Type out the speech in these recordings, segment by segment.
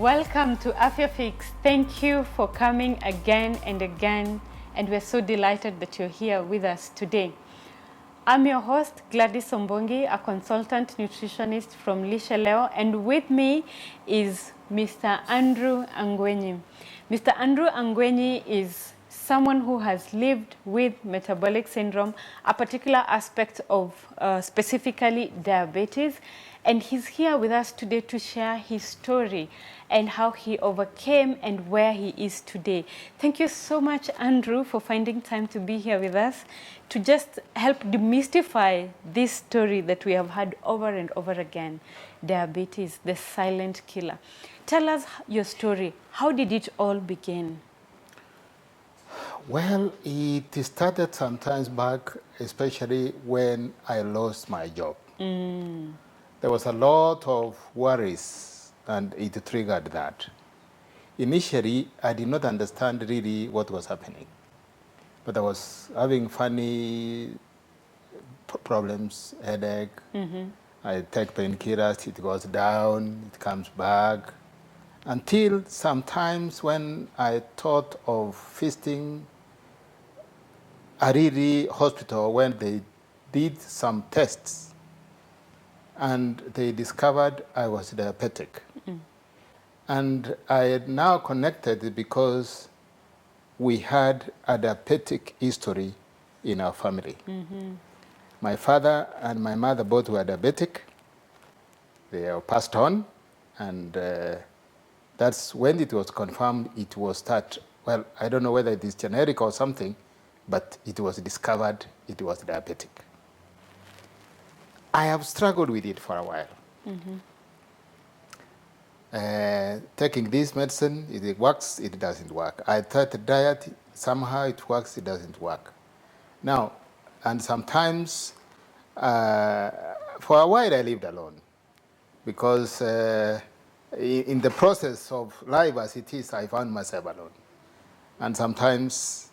Welcome to Afya Fix. Thank you for coming again and again, and we're so delighted that you're here with us today. I'm your host, Gladys Ombongi, a consultant nutritionist from Lishe Leo, and with me is Mr. Andrew Angwenyi. Mr. Andrew Angwenyi is someone who has lived with metabolic syndrome, a particular aspect of specifically diabetes, and he's here with us today to share his story and how he overcame and where he is today. Thank you so much, Andrew, for finding time to be here with us to just help demystify this story that we have heard over and over again, diabetes, the silent killer. Tell us your story. How did it all begin? Well, it started sometimes back, especially when I lost my job. There was a lot of worries, and it triggered that. Initially, I did not understand really what was happening, but I was having funny problems, headache. I take painkillers, it goes down, it comes back, until sometimes when I thought of visiting a really hospital when they did some tests and they discovered I was diabetic. And I had now connected because we had a diabetic history in our family. My father and my mother both were diabetic. They are passed on, and that's when it was confirmed it was that, well, I don't know whether it is generic or something, but it was discovered it was diabetic. I have struggled with it for a while. Taking this medicine, it works, it doesn't work. I tried diet, somehow it works, it doesn't work. Now, and sometimes, for a while I lived alone, because in the process of life as it is, I found myself alone. And sometimes,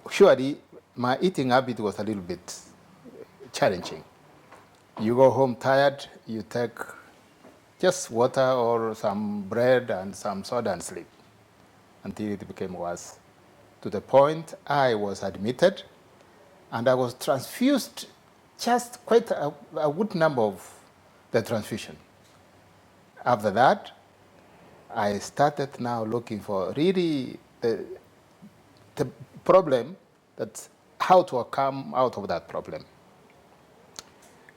surely, my eating habit was a little bit challenging. You go home tired, you take just water or some bread and some soda and sleep until it became worse. To the point I was admitted and I was transfused just quite a good number of the transfusion. After that, I started now looking for really the problem, that's how to come out of that problem.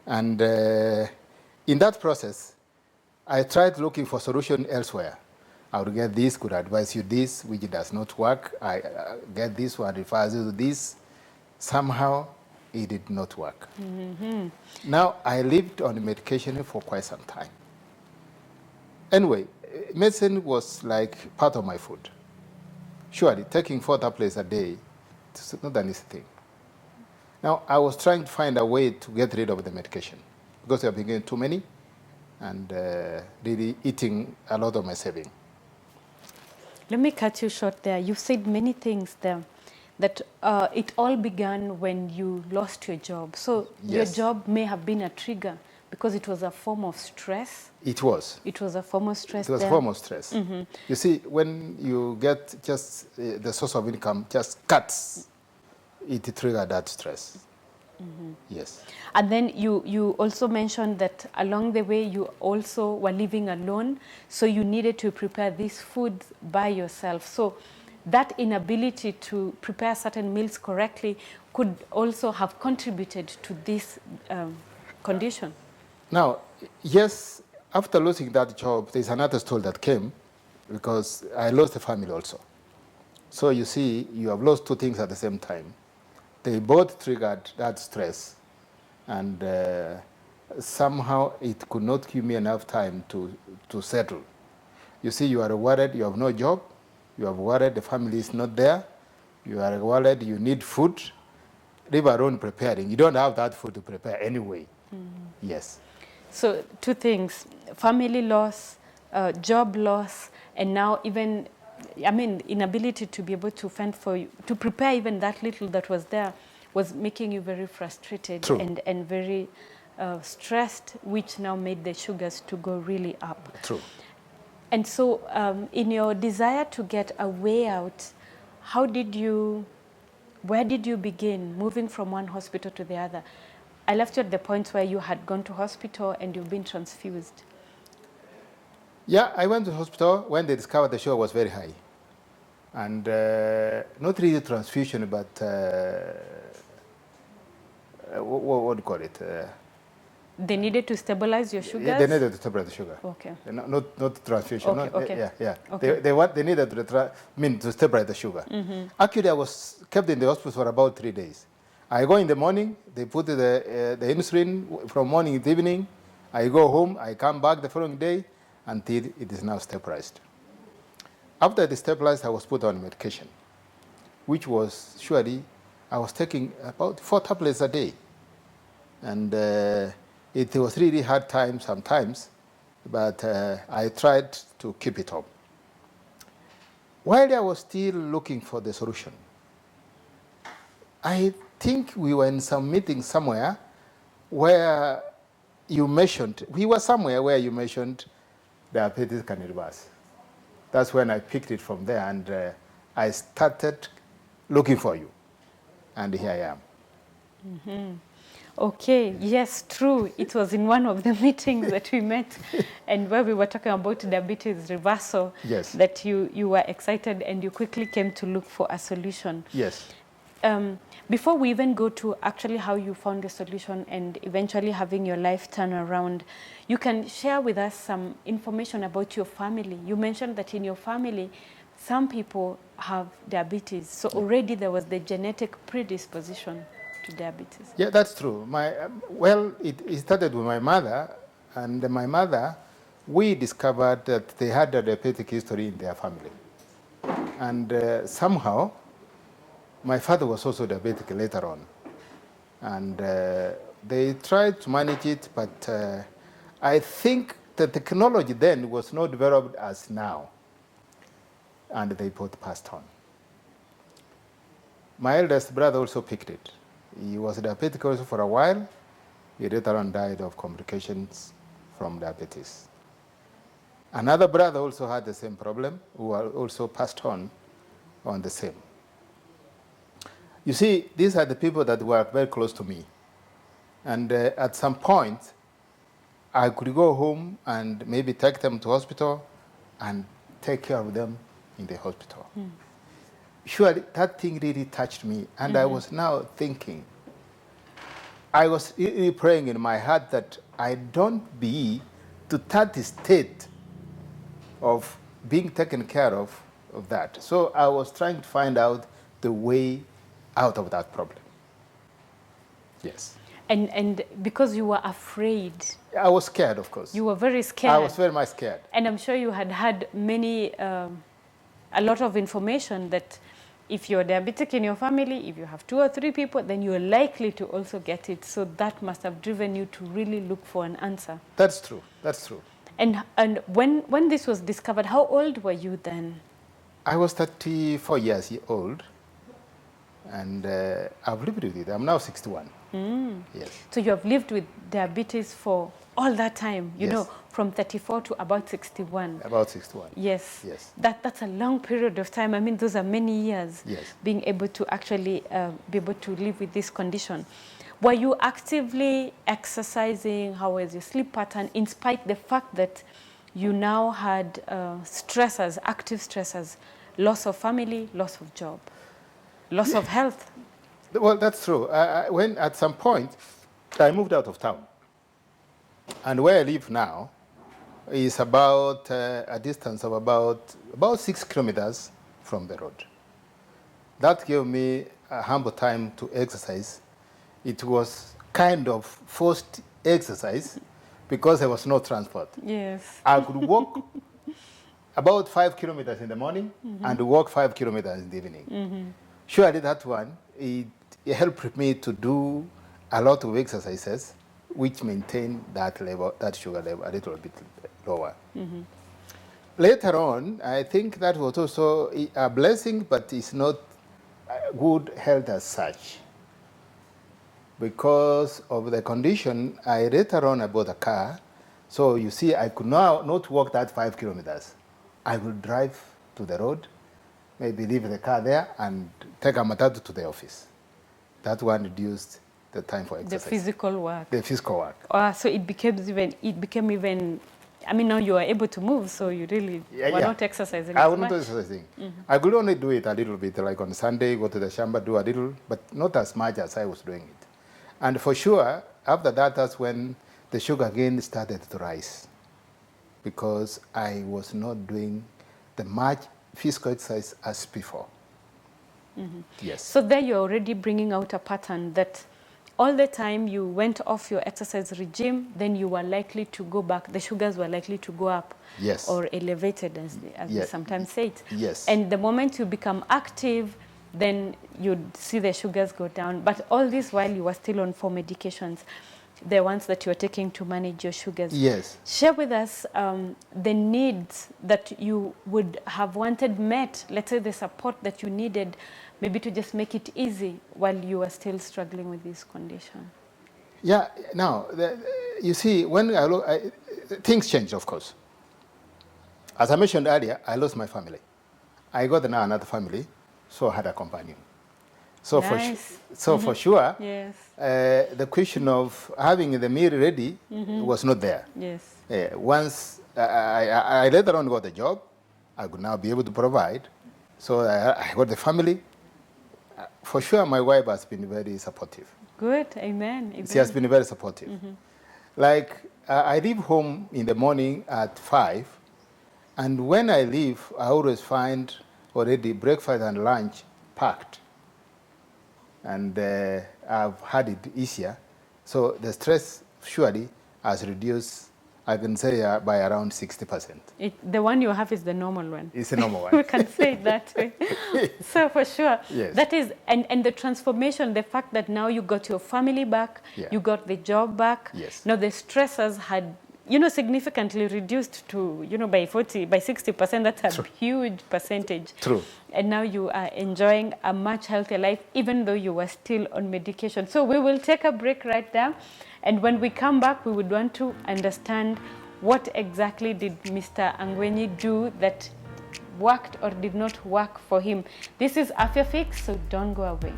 And in that process, I tried looking for solution elsewhere. I would get this, could advise you this, which does not work. I get this one, refers you to this. Somehow, it did not work. Now, I lived on medication for quite some time. Anyway, medicine was like part of my food. Surely, taking 4 tablets a day, it's not an easy thing. Now, I was trying to find a way to get rid of the medication because I was getting too many and really eating a lot of my saving. Let me cut you short there. You've said many things there, that it all began when you lost your job. So Yes. your job may have been a trigger because it was a form of stress. It was. It was a form of stress. It was there. a form of stress. You see, when you get just the source of income just cuts, it triggered that stress. Yes. And then you also mentioned that along the way you also were living alone, so you needed to prepare this food by yourself. So that inability to prepare certain meals correctly could also have contributed to this condition. Now, yes, after losing that job, there's another story that came because I lost the family also. So you see, you have lost 2 things at the same time. They both triggered that stress, and somehow it could not give me enough time to settle. You see, you are worried, you have no job, you are worried the family is not there, you are worried you need food, leave alone preparing. You don't have that food to prepare anyway. Yes. So 2 things, family loss, job loss, and now even, inability to be able to fend for you, to prepare even that little that was there was making you very frustrated. True. and very stressed, which now made the sugars to go really up. True. And so in your desire to get a way out, where did you begin moving from one hospital to the other? I left you at the point where you had gone to hospital and you've been transfused. Yeah, I went to hospital when they discovered the sugar was very high. And not really transfusion, but what do you call it? They needed to stabilize your sugars? They needed to stabilize the sugar. Okay. Not transfusion. Okay, okay. Yeah. Okay. They needed to stabilize the sugar. Actually, I was kept in the hospital for about 3 days. I go in the morning, they put the insulin from morning to evening. I go home, I come back the following day until it is now stabilized. After it is stabilized, I was put on medication, which was surely, I was taking about 4 tablets a day. And it was really hard time sometimes, but I tried to keep it up. While I was still looking for the solution, I think we were in some meeting somewhere where you mentioned, we were somewhere where you mentioned diabetes can reverse. That's when I picked it from there, and I started looking for you, and here I am. Mm-hmm. Okay, yes, true. It was in one of the meetings that we met and where we were talking about diabetes reversal. Yes. That you were excited and you quickly came to look for a solution. Yes. Before we even go to actually how you found the solution and eventually having your life turn around, you can share with us some information about your family. You mentioned that in your family, some people have diabetes. So already there was the genetic predisposition to diabetes. Yeah, that's true. It started with my mother, and my mother, we discovered that they had a diabetic history in their family. And somehow, my father was also diabetic later on. And they tried to manage it, but I think the technology then was not developed as now. And they both passed on. My eldest brother also picked it. He was diabetic also for a while. He later on died of complications from diabetes. Another brother also had the same problem, who also passed on the same. You see, these are the people that were very close to me. And at some point, I could go home and maybe take them to hospital and take care of them in the hospital. Surely that thing really touched me. And I was now thinking, I was really praying in my heart that I don't be to that state of being taken care of that. So I was trying to find out the way out of that problem. Yes. And because you were afraid. I was scared, of course. You were very scared. I was very much scared. And I'm sure you had many, a lot of information that if you're diabetic in your family, if you have 2 or 3 people, then you're likely to also get it. So that must have driven you to really look for an answer. That's true. That's true. And when this was discovered, how old were you then? I was 34 years old, and I've lived with it. I'm now 61. Yes. So you have lived with diabetes for all that time, you Yes. know, from 34 to about 61. About 61. Yes. Yes. That's a long period of time. I mean, those are many years. Yes. Being able to actually be able to live with this condition. Were you actively exercising? How was your sleep pattern, in spite the fact that you now had stressors, active stressors, loss of family, loss of job, loss of health? Well, that's true. When at some point, I moved out of town. And where I live now is about a distance of about 6 kilometers from the road. That gave me a humble time to exercise. It was kind of forced exercise because there was no transport. Yes. I could walk about 5 kilometers in the morning and walk 5 kilometers in the evening. Surely that one, it helped me to do a lot of exercises which maintain that level, that sugar level a little bit lower. Later on, I think that was also a blessing, but it's not good health as such. Because of the condition, I later on I bought a car. So you see, I could now not walk that 5 kilometers. I will drive to the road, maybe leave the car there and take a matatu to the office. That one reduced the time for exercise. The physical work. The physical work. So it became even, I mean, now you are able to move, so you really were not exercising I as wasn't much. exercising. I could only do it a little bit, like on Sunday, go to the shamba, do a little, but not as much as I was doing it. And for sure, after that, that's when the sugar again started to rise, because I was not doing the much physical exercise as before. Yes. So there you're already bringing out a pattern that all the time you went off your exercise regime, then you were likely to go back. The sugars were likely to go up. Yes. Or elevated, as we sometimes say it. Yes. And the moment you become active, then you'd see the sugars go down. But all this while you were still on 4 medications, the ones that you're taking to manage your sugars. Yes. Share with us the needs that you would have wanted met, let's say the support that you needed, maybe to just make it easy while you are still struggling with this condition. Yeah, now, you see, when I look, things changed, of course. As I mentioned earlier, I lost my family. I got now another family, so I had a companion. So Nice. for sure, Yes. the question of having the meal ready was not there. Yes. Once I later on got a job, I could now be able to provide. So I got the family. For sure, my wife has been very supportive. Good. Amen. Amen. She has been very supportive. Like, I leave home in the morning at 5, and when I leave, I always find already breakfast and lunch packed. And I've had it easier. So the stress surely has reduced, I can say, by around 60%. The one you have is the normal one. It's a normal one. We can say it that way. So for sure, Yes. that is, and the transformation, the fact that now you got your family back, you got the job back. Yes. Now the stressors had, significantly reduced to, by 60%. That's a huge percentage. True. And now you are enjoying a much healthier life, even though you were still on medication. So we will take a break right now. And when we come back, we would want to understand what exactly did Mr. Angwenyi do that worked or did not work for him. This is Afya Fix, so don't go away.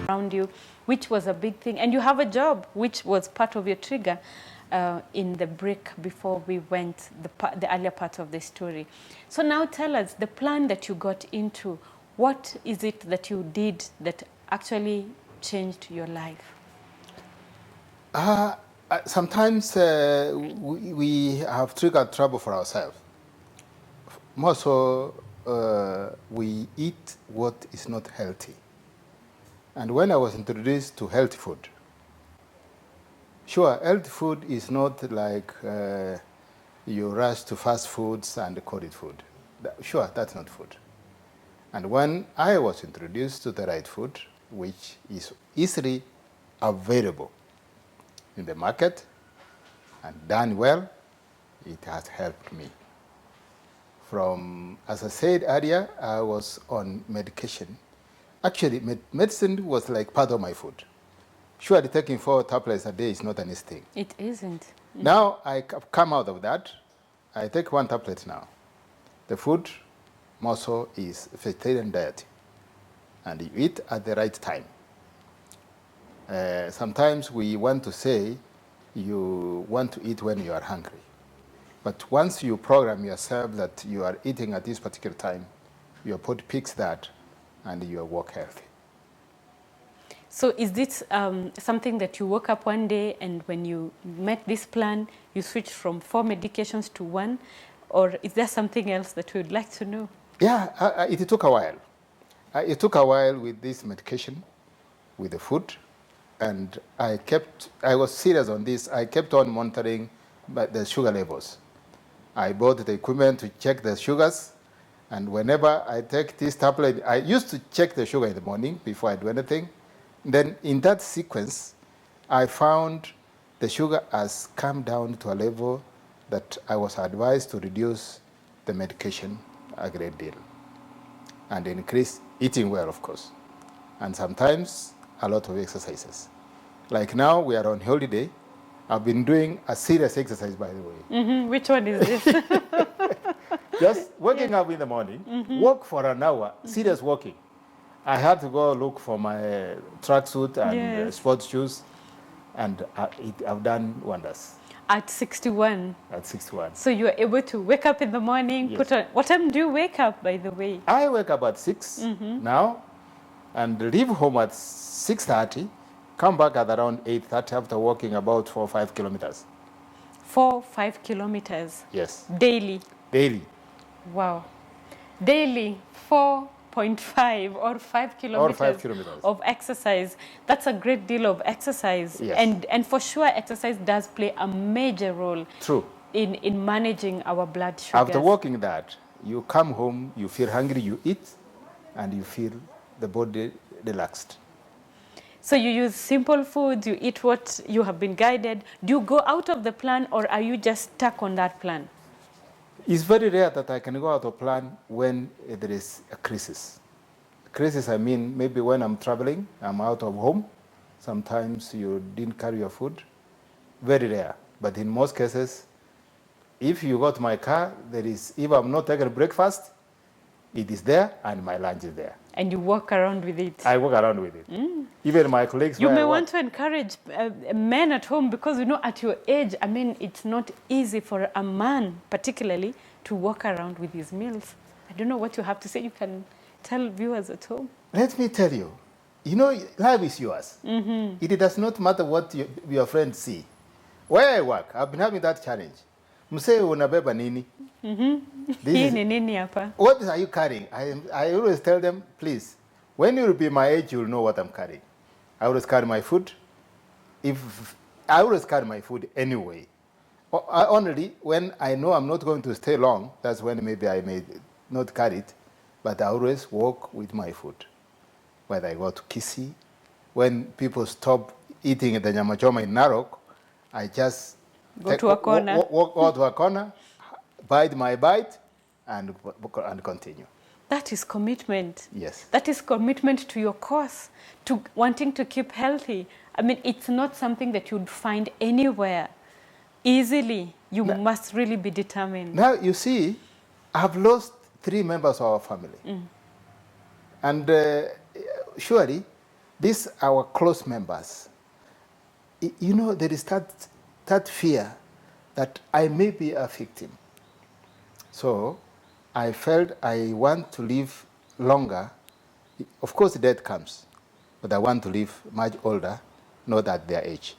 Around you, which was a big thing, and you have a job, which was part of your trigger in the break before we went the earlier part of the story. So now tell us the plan that you got into. What is it that you did that actually changed your life? Sometimes we have triggered trouble for ourselves. More so, we eat what is not healthy. And when I was introduced to healthy food, sure, healthy food is not like you rush to fast foods and call it food. Sure, that's not food. And when I was introduced to the right food, which is easily available in the market and done well, it has helped me. As I said earlier, I was on medication. Actually, medicine was like part of my food. Surely taking 4 tablets a day is not an easy thing. It isn't. Now I've come out of that. I take 1 tablet now. The food more so is vegetarian diet. And you eat at the right time. Sometimes we want to say you want to eat when you are hungry. But once you program yourself that you are eating at this particular time, your body picks that and you walk healthy. So is this something that you woke up one day and when you met this plan, you switched from 4 medications to 1? Or is there something else that we would like to know? Yeah, it took a while. It took a while with this medication, with the food. And I was serious on this. I kept on monitoring the sugar levels. I bought the equipment to check the sugars. And whenever I take this tablet, I used to check the sugar in the morning before I do anything. Then in that sequence, I found the sugar has come down to a level that I was advised to reduce the medication a great deal. And increase eating well, of course. And sometimes a lot of exercises. Like now we are on holiday. I've been doing a serious exercise, by the way. Which one is this? Just waking up in the morning, walk for an hour, serious walking. I had to go look for my tracksuit and sports shoes, and I've done wonders. At 61. At 61. So you are able to wake up in the morning, Yes. put on... What time do you wake up, by the way? I wake up at 6 now, and leave home at 6:30, come back at around 8:30 after walking about 4 or 5 kilometers. 4-5 kilometers Yes, daily. daily. Wow. Daily 4.5 or 5 kilometers, 5 kilometers. of exercise. That's a great deal of exercise. Yes. And for sure, exercise does play a major role True. in managing our blood sugars. After walking that, you come home, you feel hungry, you eat, and you feel the body relaxed. So you use simple foods, you eat what you have been guided. Do you go out of the plan, or are you just stuck on that plan? It's very rare that I can go out of plan when there is a crisis. Crisis, I mean, maybe when I'm traveling, I'm out of home. Sometimes you didn't carry your food. Very rare. But in most cases, if you go to my car, if I'm not taking breakfast, it is there and my lunch is there. And you walk around with it. I walk around with it. Even my colleagues. You may want to encourage men at home, because, you know, at your age, I mean, it's not easy for a man, particularly, to walk around with his meals. I don't know what you have to say. You can tell viewers at home. Let me tell you, you know, life is yours. It does not matter what your friends see. Where I work, I've been having that challenge. Mse unabeba nini? Hii ni nini hapa? What are you carrying? I always tell them, please, when you'll be my age, you'll know what I'm carrying. I always carry my food. I always carry my food anyway. Only when I know I'm not going to stay long, that's when maybe I may not carry it. But I always walk with my food. Whether I go to Kisii, when people stop eating the nyama choma in Narok, I just Go to a corner. Walk to a corner, bite my bite, and continue. That is commitment. Yes. That is commitment to your cause, to wanting to keep healthy. I mean, it's not something that you'd find anywhere easily. You must really be determined. Now, you see, I've lost 3 members of our family. And surely, these our close members. You know, there is that fear that I may be a victim. So I felt I want to live longer. Of course, death comes, but I want to live much older, not at their age.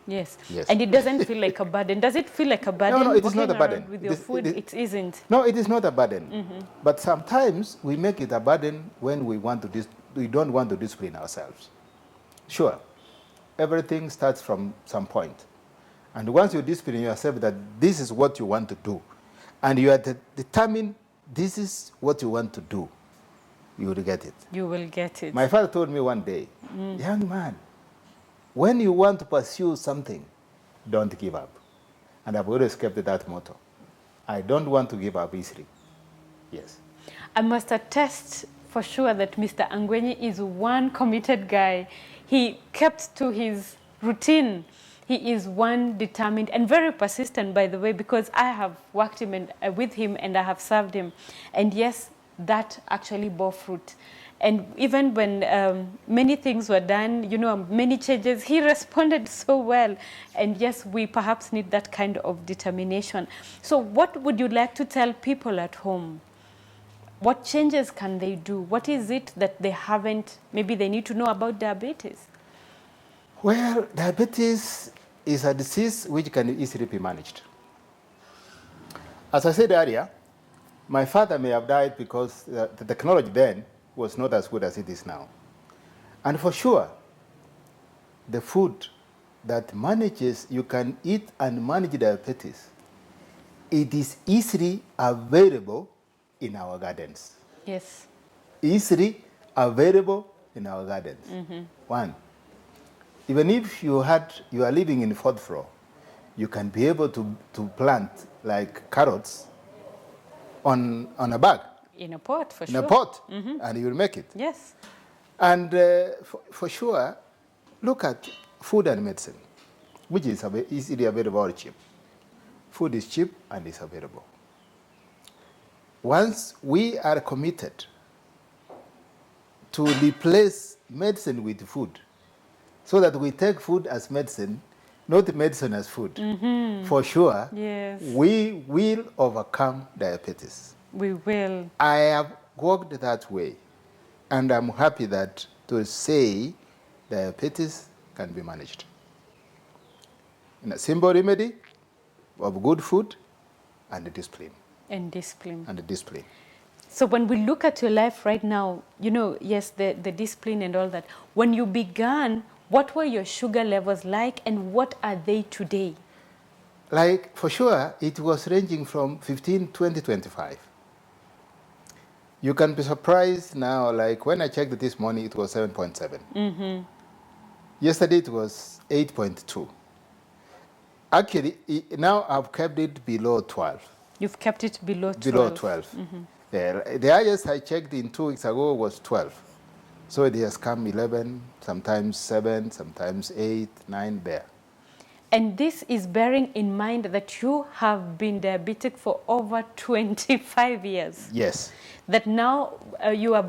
Yes. Yes. And it doesn't feel like a burden. Does it feel like a burden? No, it is not a walking burden. around with your food? It isn't. No, it is not a burden. But sometimes we make it a burden when we don't want to discipline ourselves. Sure, everything starts from some point. And once you discipline yourself that this is what you want to do, and you are determined this is what you want to do, you will get it. You will get it. My father told me one day, young man, when you want to pursue something, don't give up. And I've always kept that motto. I don't want to give up easily. Yes. I must attest for sure that Mr. Angwenyi is one committed guy. He kept to his routine. He is one determined and very persistent, by the way, because I have worked with him and I have served him. And yes, that actually bore fruit. And even when many things were done, you know, many changes, he responded so well. And yes, we perhaps need that kind of determination. So what would you like to tell people at home? What changes can they do? What is it that they haven't, maybe they need to know about diabetes? Well, diabetes is a disease which can easily be managed. As I said earlier, my father may have died because the technology then was not as good as it is now. And for sure, the food that manages, you can eat and manage diabetes, it is easily available in our gardens. Yes. Easily available in our gardens. One, even if you are living in the 4th floor, you can be able to plant like carrots on a bag, In a pot, for in sure. a pot, and you will make it. Yes. And for sure, look at food and medicine, which is easily available or cheap. Food is cheap and is available. Once we are committed to replace medicine with food, so that we take food as medicine, not medicine as food, for sure, Yes. we will overcome diabetes. We will. I have worked that way, and I'm happy that to say diabetes can be managed. In a simple remedy of good food and discipline. And discipline. And discipline. So when we look at your life right now, you know, yes, the discipline and all that. When you began, what were your sugar levels like and what are they today? Like, for sure, it was ranging from 15, 20, 25. You can be surprised now, like when I checked this morning, it was 7.7. Yesterday, it was 8.2. Actually, now I've kept it below 12. You've kept it below 12. Below 12. The highest I checked in 2 weeks ago was 12. So it has come 11, sometimes 7, sometimes 8, 9 there. And this is bearing in mind that you have been diabetic for over 25 years. Yes. That now you're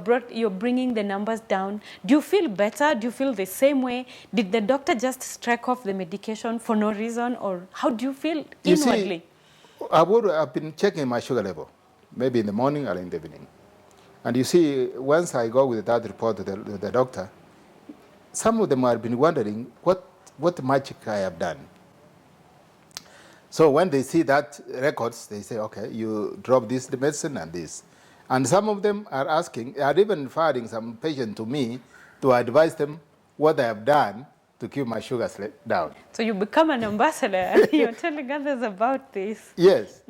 bringing the numbers down. Do you feel better? Do you feel the same way? Did the doctor just strike off the medication for no reason? Or how do you feel inwardly? See, I've been checking my sugar level, maybe in the morning or in the evening. And you see, once I go with that report to the doctor, some of them have been wondering what magic I have done. So when they see that records, they say, okay, you drop this, the medicine and this. And some of them are asking, are even referring some patient to me to advise them what I have done to keep my sugars down. So you become an ambassador. You're telling others about this. Yes.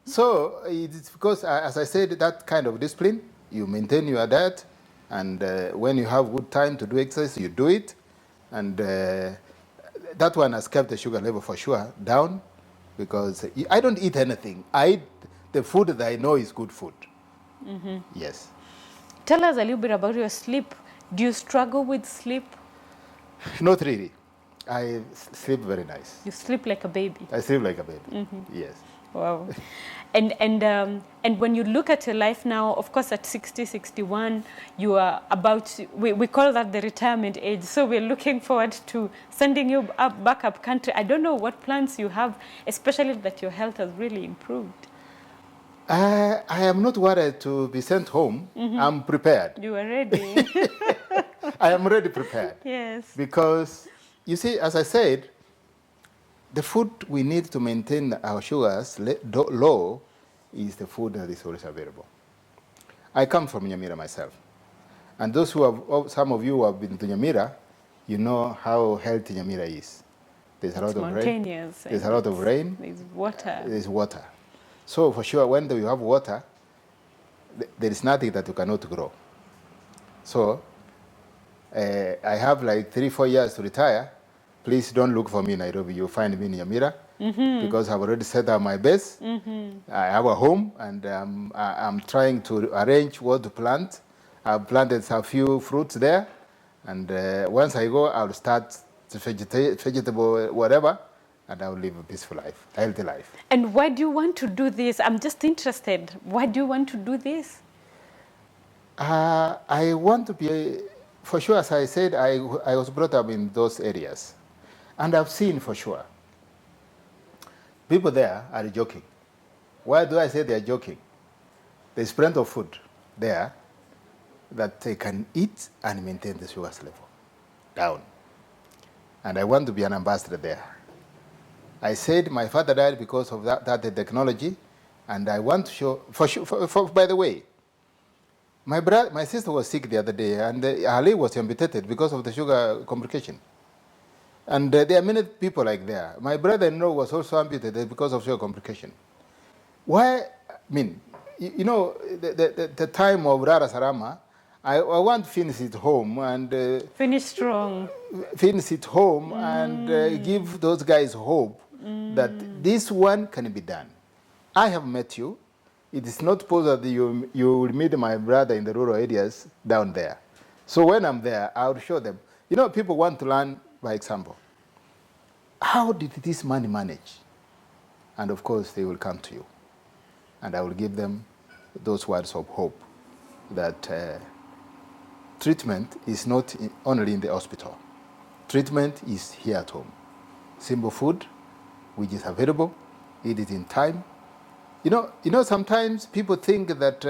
So it's because, as I said, that kind of discipline, you maintain your diet, and when you have good time to do exercise, you do it. And that one has kept the sugar level for sure down, because I don't eat anything. I eat the food that I know is good food. Yes. Tell us a little bit about your sleep. Do you struggle with sleep? Not really. I sleep very nice. You sleep like a baby. I sleep like a baby. Yes. Wow. And when you look at your life now, of course, at 60, 61, you are about, we call that the retirement age. So we're looking forward to sending you back up country. I don't know what plans you have, especially that your health has really improved. I am not worried to be sent home. I'm prepared. You are ready. I am already prepared. Yes. Because, you see, as I said, the food we need to maintain our sugars low is the food that is always available. I come from Nyamira myself. And those who have, some of you who have been to Nyamira, you know how healthy Nyamira is. There's a lot of rain. There's a lot of rain. There's water. There's water. So for sure, when you have water, there is nothing that you cannot grow. So I have like 3-4 years to retire. Please don't look for me in Nairobi. You'll find me in Nyamira, because I've already set up my base. I have a home, and I'm trying to arrange what to plant. I've planted a few fruits there, and once I go, I'll start the vegetable whatever, and I'll live a peaceful life, a healthy life. And why do you want to do this? I'm just interested. Why do you want to do this? I want to be, for sure, as I said, I was brought up in those areas. And I've seen for sure, people there are joking. Why do I say they're joking? There's plenty of food there that they can eat and maintain the sugars level down. And I want to be an ambassador there. I said my father died because of that technology, and I want to show, by the way, my sister was sick the other day, and her leg was amputated because of the sugar complication. And there are many people like that. My brother-in-law was also amputated because of sugar complication. Why? I mean, you know, the time of Rara Sarama, I want to finish it home and finish strong. Finish it home and give those guys hope that this one can be done. I have met you. it is not possible that you will meet my brother in the rural areas down there. So when I'm there, I'll show them. You know, people want to learn by example. How did this man manage? And of course, they will come to you. And I will give them those words of hope that treatment is not only in the hospital. Treatment is here at home. Simple food, which is available, eat it in time. You know, sometimes people think that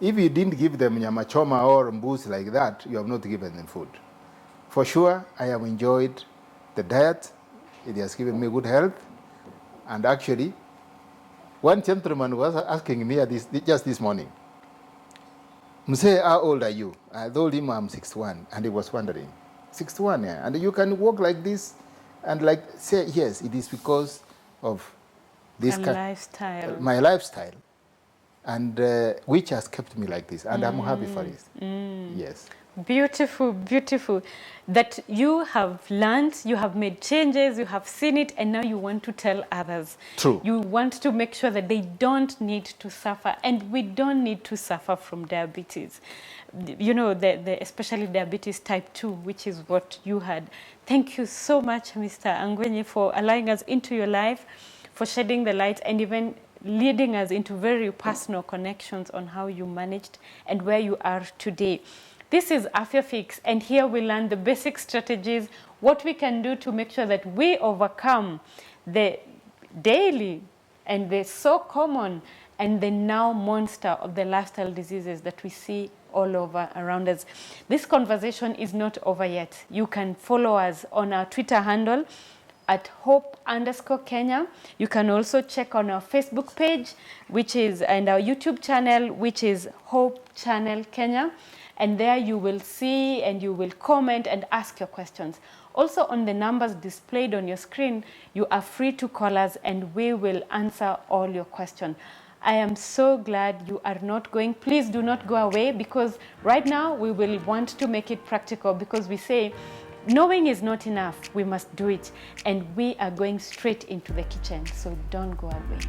if you didn't give them nyama choma or mbuzi like that, you have not given them food. For sure, I have enjoyed the diet. It has given me good health. And actually, one gentleman was asking me just this morning, Mzee, how old are you? I told him I'm 61, and he was wondering, 61, yeah, and you can walk like this, and like say, yes, it is because of this lifestyle. My lifestyle, and which has kept me like this, and I'm happy for it. Yes. Beautiful, beautiful. That you have learned, you have made changes, you have seen it, and now you want to tell others. True. You want to make sure that they don't need to suffer, and we don't need to suffer from diabetes. You know, especially diabetes type 2, which is what you had. Thank you so much, Mr. Angwenye, for allowing us into your life, for shedding the light, and even leading us into very personal connections on how you managed and where you are today. This is Afya Fix, and here we learn the basic strategies, what we can do to make sure that we overcome the daily and the so common and the now monster of the lifestyle diseases that we see all over around us. This conversation is not over yet. You can follow us on our Twitter handle at hope_Kenya. You can also check on our Facebook page, and our YouTube channel, which is Hope Channel Kenya. And there you will see and you will comment and ask your questions. Also on the numbers displayed on your screen, you are free to call us and we will answer all your questions. I am so glad you are not going. Please do not go away, because right now we will want to make it practical, because we say knowing is not enough. We must do it. And we are going straight into the kitchen. So don't go away.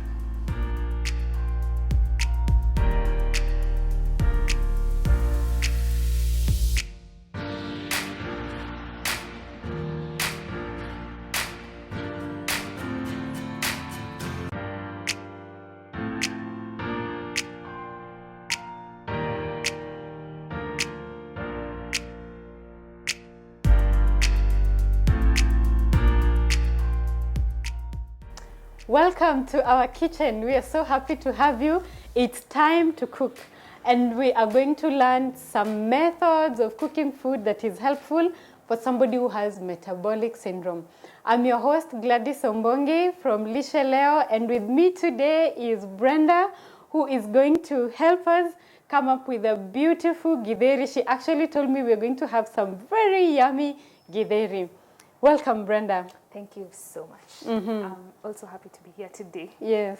Welcome to our kitchen. We are so happy to have you. It's time to cook, and we are going to learn some methods of cooking food that is helpful for somebody who has metabolic syndrome. I'm your host, Gladys Ombongi from Lishe Leo, and with me today is Brenda, who is going to help us come up with a beautiful githeri. She actually told me we're going to have some very yummy githeri. Welcome, Brenda. Thank you so much. I'm also happy to be here today. Yes.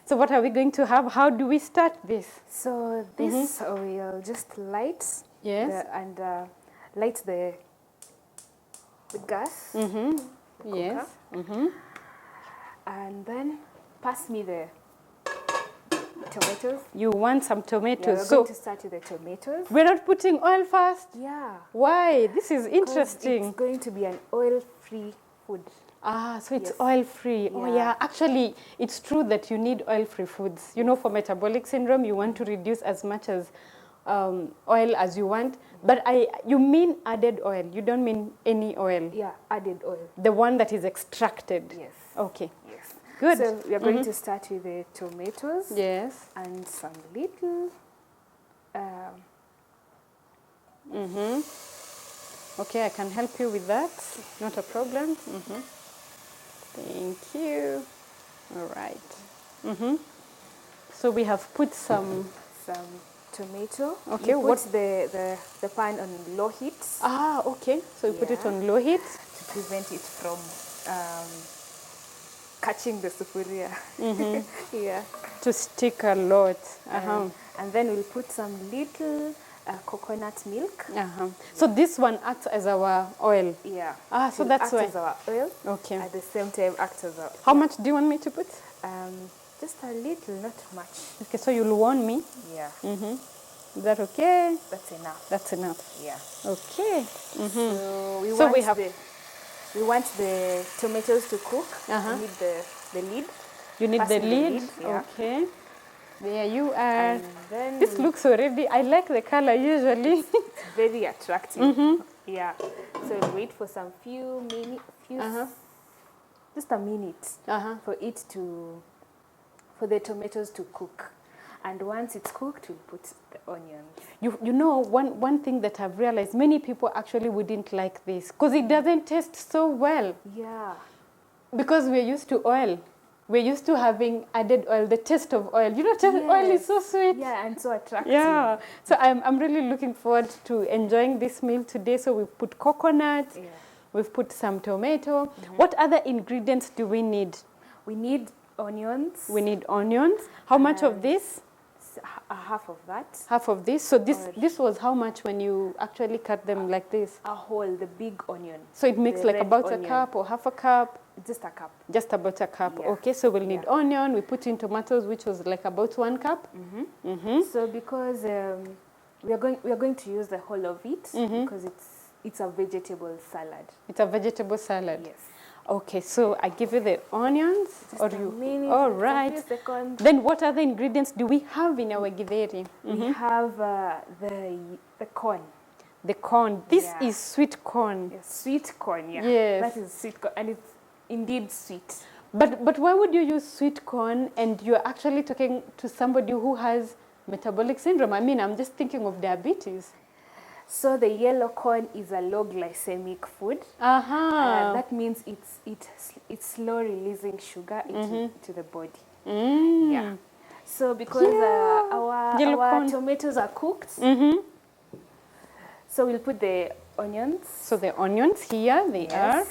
So what are we going to have? How do we start this? So this we'll just light light the gas. Yes. And then pass me the tomatoes. You want some tomatoes? Yeah, we're going to start with the tomatoes. We're not putting oil first? Yeah. Why? This is interesting. It's going to be an oil-free food. Ah, so it's oil-free. Yeah. Oh, yeah. Actually, it's true that you need oil-free foods. You know, for metabolic syndrome, you want to reduce as much as oil as you want. But you mean added oil. You don't mean any oil. Yeah, added oil. The one that is extracted. Yes. Okay. Yes. Good. So we are going to start with the tomatoes. Yes. And some little. Okay, I can help you with that. Not a problem. Thank you. All right. So we have put some tomato. Okay. What's the pan on low heat? Ah, okay. So you put it on low heat to prevent it from catching the sufuria. Yeah. To stick a lot. And then we'll put some little coconut milk. So this one acts as our oil. Yeah. Ah, so that's why. Acts as our oil. Okay. At the same time, acts as our. How much do you want me to put? Just a little, not much. Okay, so you'll warn me. Yeah, Is that okay? that's enough. That's enough. Yeah. Okay. So we So want we have- we want the tomatoes to cook. Uh-huh. We need the lid. You need the Fasten lid. yeah. Okay. There you are. And then This looks already, I like the color usually. it's very attractive. Yeah. So we'll wait for some few minutes, just a minute for it for the tomatoes to cook. And once it's cooked, we'll put the onions. You know, one thing that I've realized, many people actually wouldn't like this because it doesn't taste so well. Yeah. Because we're used to oil. We're used to having added oil, the taste of oil. You know, oil is so sweet. Yeah, and so attractive. Yeah. So I'm really looking forward to enjoying this meal today. So we've put coconut, we've put some tomato. What other ingredients do we need? We need onions. We need onions. How much of this? Half of that. Half of this. So this was how much when you actually cut them like this? A whole, the big onion. So it makes The like red about onion. a cup or half a cup? Just a cup. Just about a cup. Yeah. Okay, so we'll need onion. We put in tomatoes, which was like about 1 cup. So because we are going to use the whole of it because it's a vegetable salad. It's a vegetable salad. Yes. Okay, so I give you the onions, Just or a you? minute, All a right. few seconds. Then what other ingredients do we have in our githeri? We have the corn. The corn. This Yeah. is sweet corn. Yes, sweet corn. Yeah. Yes. That is sweet corn, and it's indeed sweet. But why would you use sweet corn and you're actually talking to somebody who has metabolic syndrome? I mean, I'm just thinking of diabetes. So the yellow corn is a low glycemic food. That means it's slow releasing sugar into the body. Yeah. So because Yellow our corn. tomatoes are cooked, so we'll put the onions. So the onions here, they are.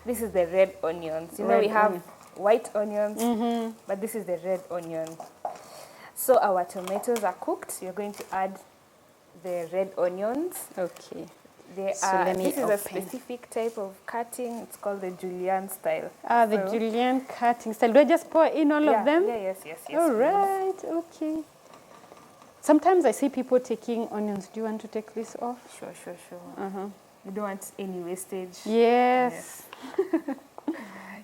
This is the red onions. You know, Red we have onion. white onions, but this is the red onion. So our tomatoes are cooked. You're going to add the red onions. Okay. They So are, let me this is a open. specific type of cutting. It's called the julienne style. The julienne cutting style. Do I just pour in all of them? Yeah, yes. All please. right, okay. Sometimes I see people taking onions. Do you want to take this off? Sure. You don't want any wastage. Yes.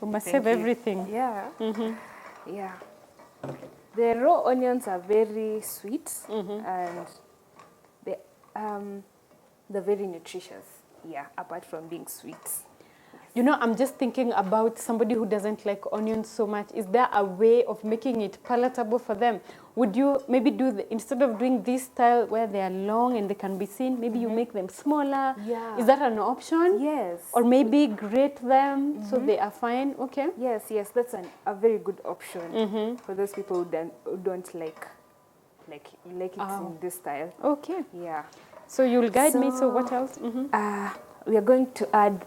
We must Thank save you. everything. Yeah. Yeah. The raw onions are very sweet and they're very nutritious. Yeah, apart from being sweet. You know, I'm just thinking about somebody who doesn't like onions so much. Is there a way of making it palatable for them? Would you maybe instead of doing this style where they are long and they can be seen, maybe you make them smaller? Yeah. Is that an option? Yes. Or maybe grate them so they are fine? Okay. Yes, that's a very good option for those people who don't like it in this style. Okay. Yeah. So you'll guide me. So what else? We are going to add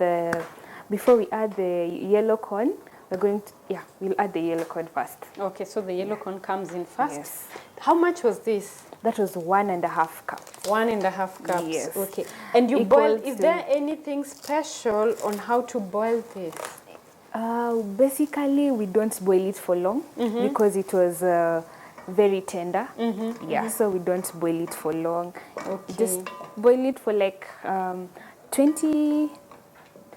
before we add the yellow corn, we'll add the yellow corn first. Okay, so the yellow corn comes in first. Yes. How much was this? That was 1.5 cups. 1.5 cups. Yes. Okay. And you Equal boil. Is to- there anything special on how to boil this? Basically, we don't boil it for long because it was very tender. Yeah, so we don't boil it for long. Okay. Just boil it for like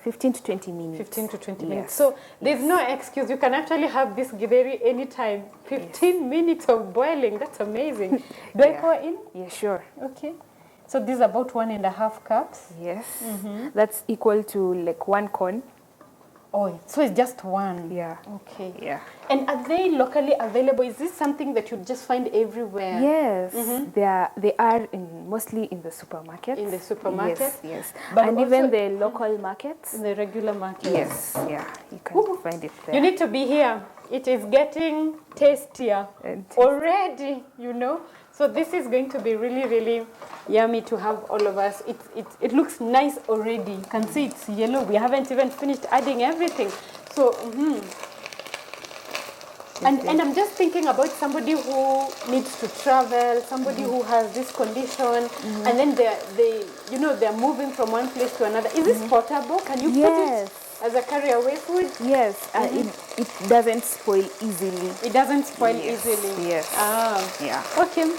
15 to 20 minutes. 15 to 20 minutes. Yes. So there's no excuse. You can actually have this githeri anytime. 15 minutes of boiling. That's amazing. Do I Yeah. pour in? Yeah, sure. Okay. So this is about 1.5 cups. Yes. That's equal to like 1 corn. Oh, so it's just one. Yeah. Okay. Yeah. And are they locally available? Is this something that you just find everywhere? Yes, they are mostly in the supermarket. In the supermarket? Yes. But And even also the local markets. in the regular market? Yes, yeah, you can Ooh. find it there. You need to be here. It is getting tastier And already, you know. So this is going to be really, really yummy to have all of us. It looks nice already. You can see it's yellow. We haven't even finished adding everything. So, and I'm just thinking about somebody who needs to travel, somebody who has this condition, and then they're moving from one place to another. Is this portable? Can you put it? Yes. as a carry-away food? Yes, it doesn't spoil easily. It doesn't spoil Yes, easily? yes. Ah. Yeah. Okay.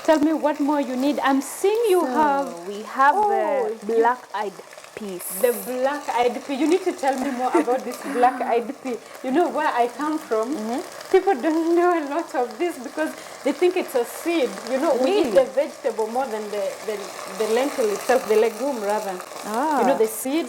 Tell me what more you need. I'm seeing you have... We have Oh, the black-eyed peas. The black-eyed pea. You need to tell me more about this black-eyed pea. You know where I come from? People don't know a lot of this because they think it's a seed. You know, we eat the vegetable more than the lentil itself, the legume rather. Ah. You know, the seed.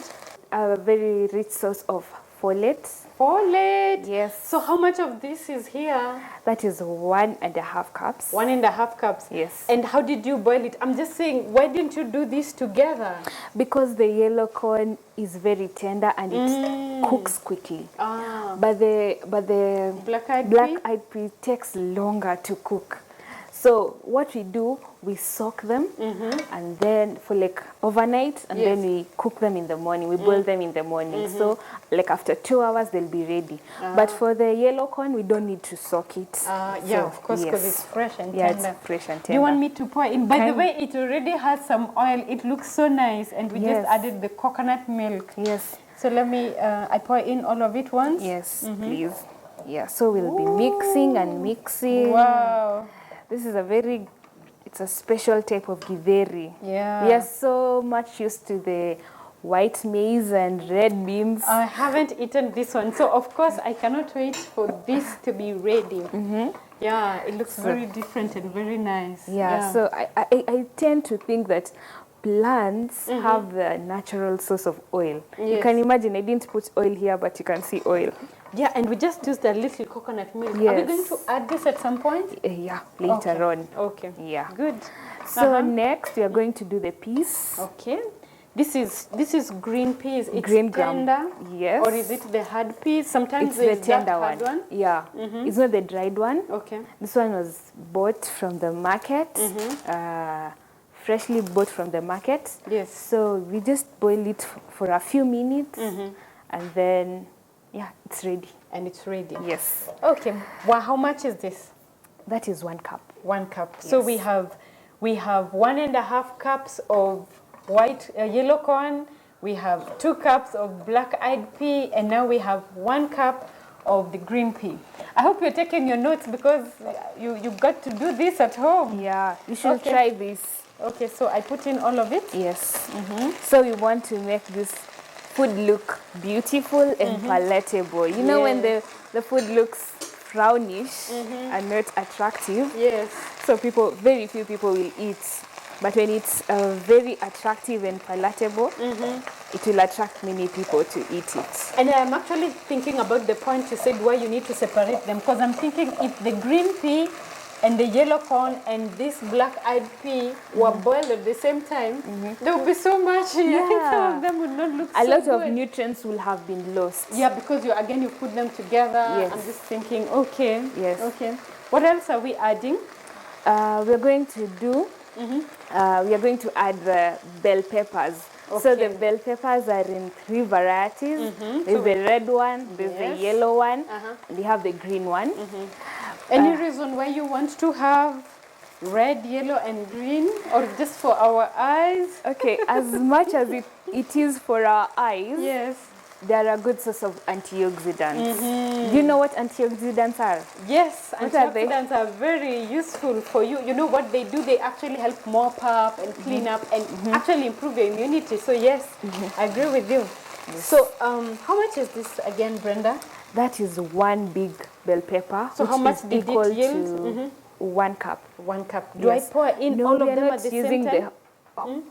A very rich source of folate. Folate. Yes. So how much of this is here? That is 1.5 cups. 1.5 cups. Yes. And how did you boil it? I'm just saying, why didn't you do this together? Because the yellow corn is very tender and it cooks quickly. Ah. But the black-eyed pea takes longer to cook. So what we do, we soak them and then for like overnight, and then we cook them in the morning. We boil them in the morning. So like after 2 hours, they'll be ready. But for the yellow corn, we don't need to soak it. Yeah, of course, because it's fresh and tender. Yeah, it's fresh and tender. Do you want me to pour in? By the way, it already has some oil. It looks so nice. And we just added the coconut milk. Yes. So let me, I pour in all of it once? Yes, please. Yeah, so we'll be mixing and mixing. Wow. This is it's a special type of githeri. Yeah. We are so much used to the white maize and red beans. I haven't eaten this one. So, of course, I cannot wait for this to be ready. Yeah, it looks very different and very nice. Yeah, so I tend to think that plants have the natural source of oil. Yes. You can imagine, I didn't put oil here, but you can see oil. Yeah, and we just used a little coconut milk. Yes. Are we going to add this at some point? Yeah, later on. Okay. Yeah. Good. So next we are going to do the peas. Okay. This is green peas. It's Green tender. Yes. Or is it the hard peas? Sometimes It's the there's tender that hard one. Yeah. It's not the dried one. Okay. This one was bought from the market. Freshly bought from the market. Yes. So we just boil it for a few minutes and then it's ready. And it's ready. Yes. Okay. Well, how much is this? That is 1 cup. 1 cup. Yes. So we have 1.5 cups of white yellow corn. We have 2 cups of black-eyed pea, and now we have 1 cup of the green pea. I hope you're taking your notes because you got to do this at home. Yeah, you should try this. Okay, so I put in all of it. Yes. So we want to make this food look beautiful and palatable. You know when the food looks brownish and not attractive. Yes. So very few people will eat. But when it's very attractive and palatable, it will attract many people to eat it. And I'm actually thinking about the point you said why you need to separate them, because I'm thinking if the green pea and the yellow corn and this black-eyed pea were boiled at the same time, there would be so much. I think some of them would not look so good. A lot of nutrients will have been lost. Yeah, because you put them together. Yes. I'm just thinking, okay. Yes. Okay. What else are we adding? We're going to do, we are going to add the bell peppers. Okay. So the bell peppers are in 3 varieties. There's the red one, there's the yellow one, and you have the green one. Any reason why you want to have red, yellow, and green, or just for our eyes? Okay, as much as it is for our eyes, Yes. they are a good source of antioxidants. Do you know what antioxidants are? Yes, What are they? antioxidants are very useful for you. You know what they do? They actually help mop up and clean up and actually improve your immunity. So yes, I agree with you. Yes. So how much is this again, Brenda? That is 1 big bell pepper. So how much did equal it yield? to 1 cup. 1 cup. Do I pour in all of them at the same time?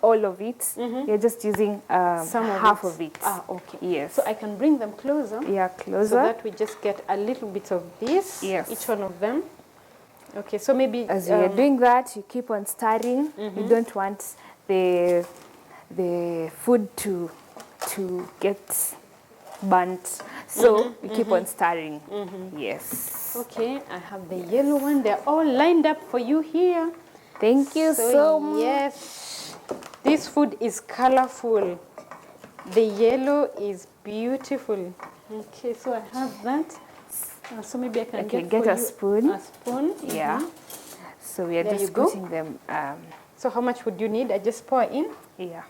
All of it. You're just using half of it. Ah, okay. Yes. So I can bring them closer. Yeah, closer. So that we just get a little bit of this. Yes. Each one of them. Okay, so maybe as you're doing that, you keep on stirring. You don't want the food to get burnt. So you keep on stirring. Yes. Okay, I have the yellow one. They're all lined up for you here. Thank you so much. Yes, this food is colorful. The yellow is beautiful. Okay, so I have that. So maybe I can get a spoon. A spoon. Yeah. So we are There just you go. putting them. So how much would you need? I just pour in. Yeah.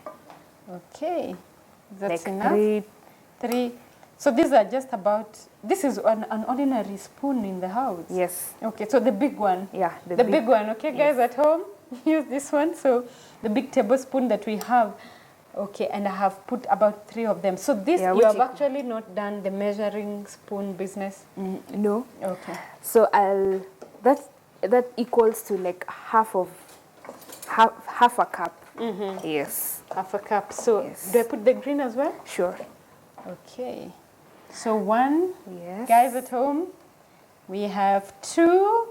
Okay, that's Like enough. 3. So these are just about, this is an ordinary spoon in the house. Yes. Okay, so the big one. Yeah, The big one, okay, guys at home, use this one. So the big tablespoon that we have, okay, and I have put about 3 of them. So this, Yeah, you which have actually not done the measuring spoon business? No. Okay. So that equals to like half a cup. Yes. Half a cup. So Yes. do I put the green as well? Sure. Okay. So 1, Yes. guys at home, we have 2,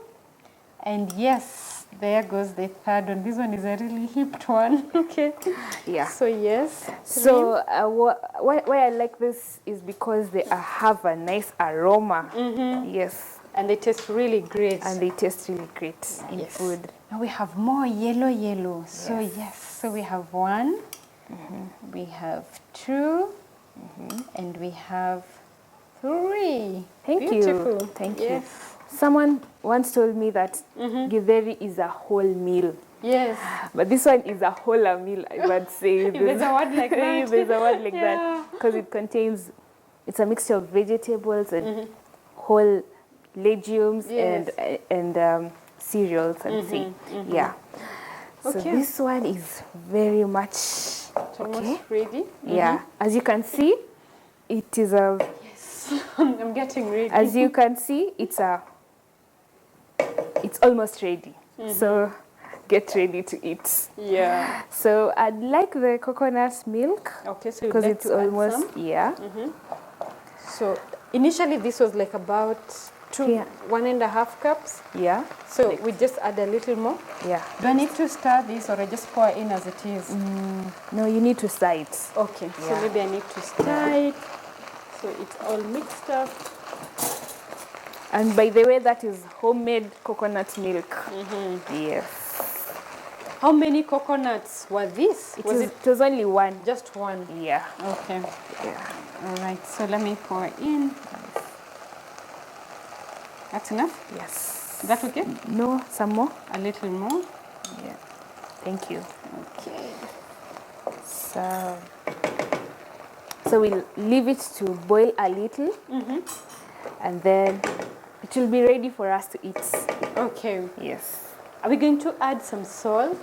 and yes, there goes the 3rd one. This one is a really hipped one. Okay. Yeah. So yes. So why I like this is because they have a nice aroma. Yes. And they taste really great. And they taste really great in yes. food. Now we have more yellow. So yes. So we have 1, we have 2, and we have 3. Thank Beautiful. you. Thank yes. you. Someone once told me that githeri is a whole meal. Yes. But this one is a whole meal, I would say. There's a word like that. There's a word like that. Because it contains, it's a mixture of vegetables and whole legumes and cereals and things. Yeah. So this one is very much It's almost ready. Yeah. As you can see, it is a. Yes. I'm getting ready. As you can see, it's almost ready. So get ready to eat. Yeah. So I'd like the coconut milk. Okay, so because like it's almost So initially this was like about 1.5 cups. Yeah. So we just add a little more. Yeah. Do I need to stir this or I just pour in as it is? No, you need to stir it. Okay. So maybe I need to stir it. So it's all mixed up. And by the way, that is homemade coconut milk. Yes. How many coconuts were this? It was only 1. Just 1? Yeah. Okay. Yeah. All right. So let me pour in. That's enough? Yes. Is that okay? No, some more? A little more? Yeah. Thank you. Okay. So we'll leave it to boil a little. And then it will be ready for us to eat. Okay. Yes. Are we going to add some salt?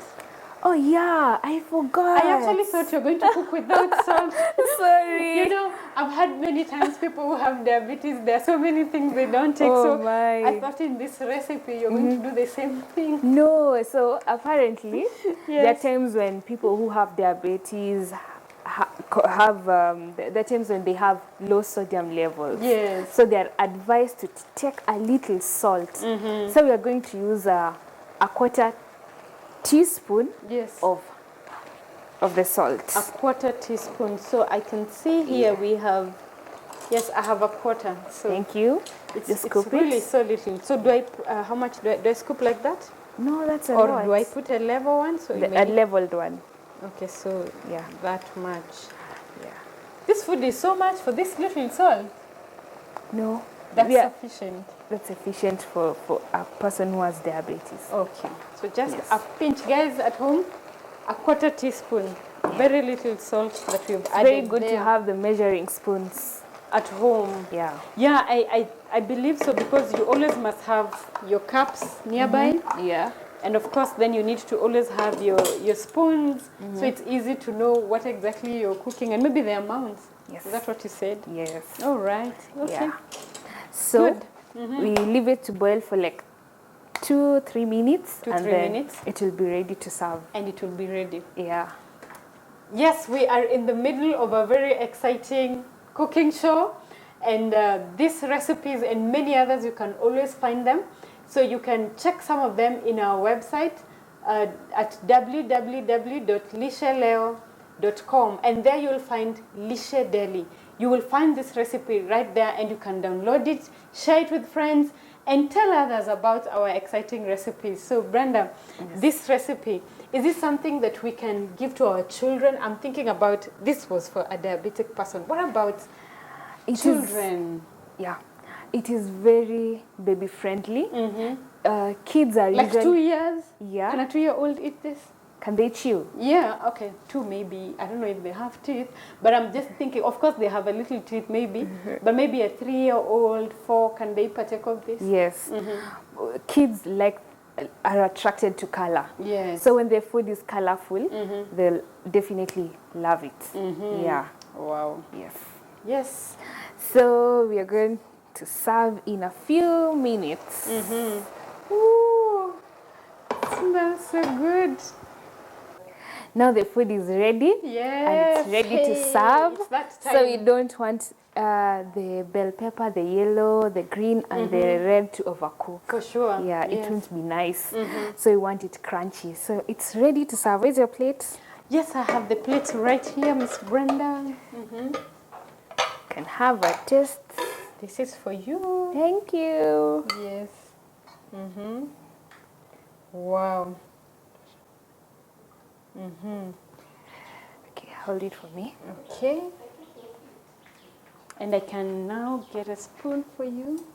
Oh yeah, I forgot. I actually thought you were going to cook without salt. Sorry. You know, I've had many times people who have diabetes, there are so many things they don't take. Oh so my. I thought in this recipe you're going to do the same thing. No, so apparently there are Yes. times when people who have diabetes there are times when they have low sodium levels. Yes. So they are advised to take a little salt. So we are going to use a 1/4 teaspoon of the salt. A 1/4 teaspoon. So I can see here we have, yes, I have a 1/4. So thank you. It's really so little. So do I, how much do I scoop like that? No, that's a or lot. Or do I put a level one? So a leveled one. Okay, so yeah, that much. Yeah. This food is so much for this little salt. No. That's sufficient. That's sufficient for a person who has diabetes. Okay. So just a pinch, guys at home, a 1/4 teaspoon. Very little salt that we've added. Very good to have the measuring spoons at home. Yeah. Yeah, I believe so, because you always must have your cups nearby. Yeah. And of course, then you need to always have your spoons, so it's easy to know what exactly you're cooking, and maybe the amounts. Yes. Is that what you said? Yes. All right. Okay. Yeah. So we leave it to boil for like 2-3 minutes, and then it will be ready to serve. And it will be ready. Yeah. Yes, we are in the middle of a very exciting cooking show, and these recipes and many others, you can always find them. So you can check some of them in our website at www.lisheleo.com, and there you'll find Lishe Deli. You will find this recipe right there, and you can download it, share it with friends, and tell others about our exciting recipes. So Brenda, this recipe, is this something that we can give to our children? I'm thinking about, this was for a diabetic person. What about children? Yeah. It is very baby friendly. Kids are like usually 2 years. Yeah. Can a 2-year-old eat this? Can they chew? Yeah, okay, 2 maybe. I don't know if they have teeth, but I'm just thinking, of course they have a little teeth maybe, but maybe a 3-year-old, 4, can they partake of this? Yes. Kids are attracted to color. Yes. So when their food is colorful, they'll definitely love it. Yeah. Wow. Yes. Yes. So we are going to serve in a few minutes. Ooh, smells so good. Now the food is ready. Yes. And it's ready to serve. It's that time. So we don't want the bell pepper, the yellow, the green, and the red to overcook. For sure. Yeah, yes. it won't be nice. So we want it crunchy. So it's ready to serve. Where's your plate? Yes, I have the plate right here, Miss Brenda. Can have a taste. This is for you. Thank you. Yes. Wow. Okay, hold it for me. Okay. And I can now get a spoon for you.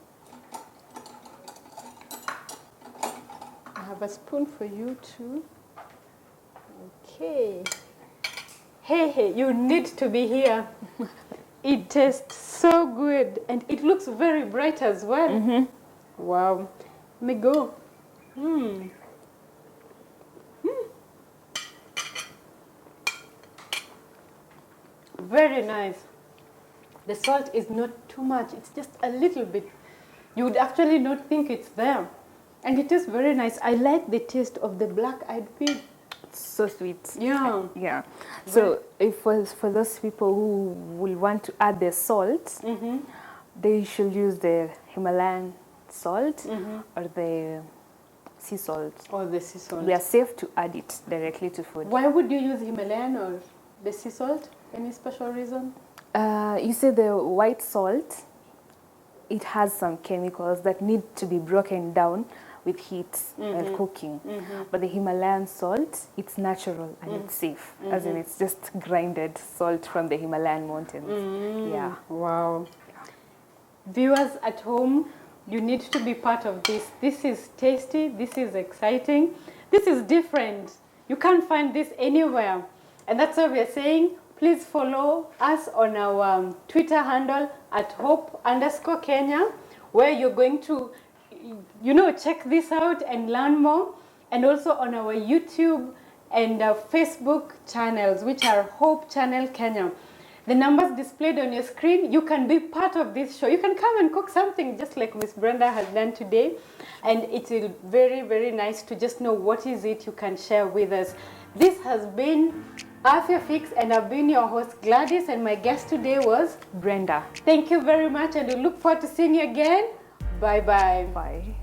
I have a spoon for you too. Okay. Hey, you need to be here. It tastes so good and it looks very bright as well. Wow. Let me go. Very nice. The salt is not too much, it's just a little bit. You would actually not think it's there. And it is very nice. I like the taste of the black-eyed pea. It's so sweet. Yeah. Yeah. So if for those people who will want to add the salt, they should use the Himalayan salt or the sea salt. Or the sea salt. We are safe to add it directly to food. Why would you use Himalayan or the sea salt? Any special reason? You see the white salt, it has some chemicals that need to be broken down with heat and cooking. But the Himalayan salt, it's natural and it's safe. As in, it's just grinded salt from the Himalayan mountains. Yeah. Wow. Viewers at home, you need to be part of this. This is tasty. This is exciting. This is different. You can't find this anywhere. And that's why we're saying, please follow us on our Twitter handle at @hope_Kenya, where you're going to, check this out and learn more. And also on our YouTube and Facebook channels, which are Hope Channel Kenya. The numbers displayed on your screen, you can be part of this show. You can come and cook something just like Miss Brenda has done today. And it will be very, very nice to just know what is it you can share with us. This has been Afya Fix, and I've been your host Gladys, and my guest today was Brenda. Thank you very much, and we look forward to seeing you again. Bye-bye. Bye.